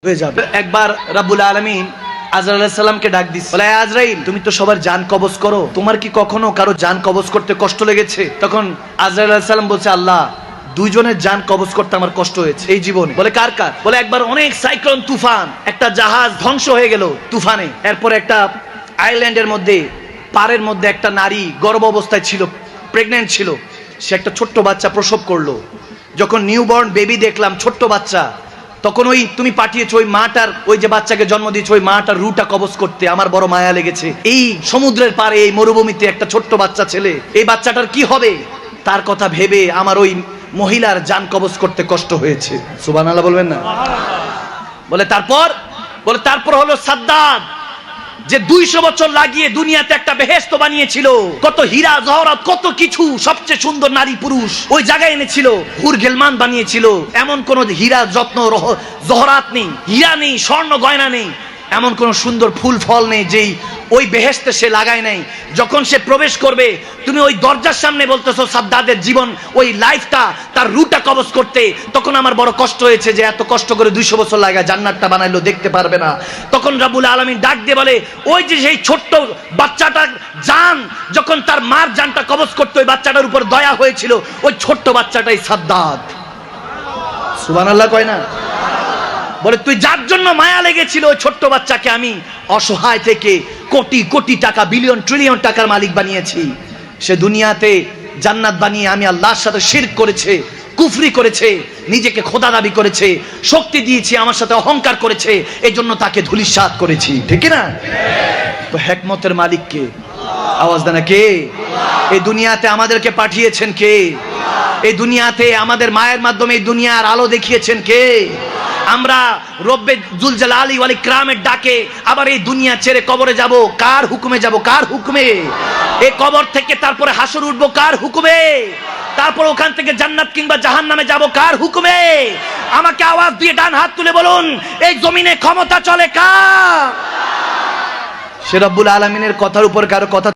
হয়ে যাবে। একবার রাব্বুল আলামিন আজরাইল আলাইহিস সালামকে ডাক দিছে, বলে আজরাইল, তুমি তো সবার জান কবজ করো, তোমার কি কখনো কারো জান কবজ করতে কষ্ট লেগেছে? তখন আজরাইল আলাইহিস সালাম বলছে, আল্লাহ, দুইজনের জান কবজ করতে আমার কষ্ট হয়েছে এই জীবনে। বলে কার কার? বলে একবার অনেক সাইক্লোন তুফান, একটা জাহাজ ধ্বংস হয়ে গেল তুফানে। এরপর একটা আইল্যান্ডের মধ্যে পাড়ের মধ্যে একটা নারী গর্ভ অবস্থায় ছিল, প্রেগন্যান্ট ছিল। সে একটা ছোট্ট বাচ্চা প্রসব করলো। যখন নিউবর্ন বেবি দেখলাম, ছোট্ট বাচ্চা, তখন ওই তুমি পাঠিয়েছো ওই মাটার, ওই যে বাচ্চাকে জন্ম দিয়েছো, ওই মাটার রুটা কবজ করতে আমার বড় মায়া লেগেছে। এই সমুদ্রের পাড়ে এই মরুভূমিতে একটা ছোট্ট বাচ্চা ছেলে, এই বাচ্চাটার কি হবে তার কথা ভেবে আমার ওই মহিলার জান কবজ করতে কষ্ট হয়েছে। সুবহানাল্লাহ বলবেন না? বলে তারপর হলো সাদ্দাদ, যে 200 বছর লাগিয়ে দুনিয়াতে একটা বেহেশত বানিয়েছিল, কত হীরা জহরত, কত কিছু, সবচেয়ে সুন্দর নারী পুরুষ ওই জায়গায় এনেছিল, হুর গেলমান বানিয়েছিল। এমন কোন হীরা যত্ন জহরাত নেই, হীরা নেই, স্বর্ণ গয়না নেই, এমন কোন সুন্দর ফুল ফল নেই যেই ওই বেহেশতে সে লাগায় নাই। যখন সে প্রবেশ করবে, তুমি ওই দরজার সামনে বলতেছো সাদ্দাদের জীবন, ওই লাইফটা, তার রুটা কবজ করতে। তখন আমার বড় কষ্ট হয়েছে যে এত কষ্ট করে 200 বছর লাগায় জান্নাতটা বানাইলো, দেখতে পারবে না। তখন রাব্বুল আলামিন ডাক দিয়ে বলে, ওই যে সেই ছোট্ট বাচ্চাটার জান, যখন তার মার জানটা কবজ করতে ওই বাচ্চাটার উপর দয়া হয়েছিল, ওই ছোট্ট বাচ্চাটাই সাদ্দাদ। সুবহানাল্লাহ কয় না? বলে তুই যার জন্য মায়া লেগেছিল, ওই ছোট্ট বাচ্চাকে আমি অসহায় থেকে কোটি কোটি টাকা, বিলিয়ন ট্রিলিয়ন টাকার মালিক বানিয়েছি। সে দুনিয়াতে জান্নাত বানিয়ে আমি আল্লাহর সাথে শিরক করেছে, কুফরি করেছে, নিজেকে খোদা দাবি করেছে, শক্তি দিয়েছি, আমার সাথে অহংকার করেছে, এই জন্য তাকে ধূলিসাৎ করেছি। ঠিক না? তো হিকমতের মালিক কে? আওয়াজ দেন কে? এই দুনিয়াতে আমাদেরকে পাঠিয়েছেন কে? এই দুনিয়াতে আমাদের মায়ের মাধ্যমে এই দুনিয়ার আলো দেখিয়েছেন কে? আমরা রব্বে জুল জালালি ওয়াল ইকরামের ডাকে আবার এই দুনিয়া ছেড়ে কবরে যাব, কার হুকুমে যাব? কার হুকুমে? এই কবর থেকে তারপরে হাসর উঠবো, কার হুকুমে? তারপর ওখান থেকে জান্নাত কিংবা জাহান্নামে যাব, কার হুকুমে? আমাকে আওয়াজ দিয়ে ডান হাত তুলে বলুন, এই জমিনে ক্ষমতা চলে কার? সে রব্বুল আলামিনের কথার উপর কারো কথা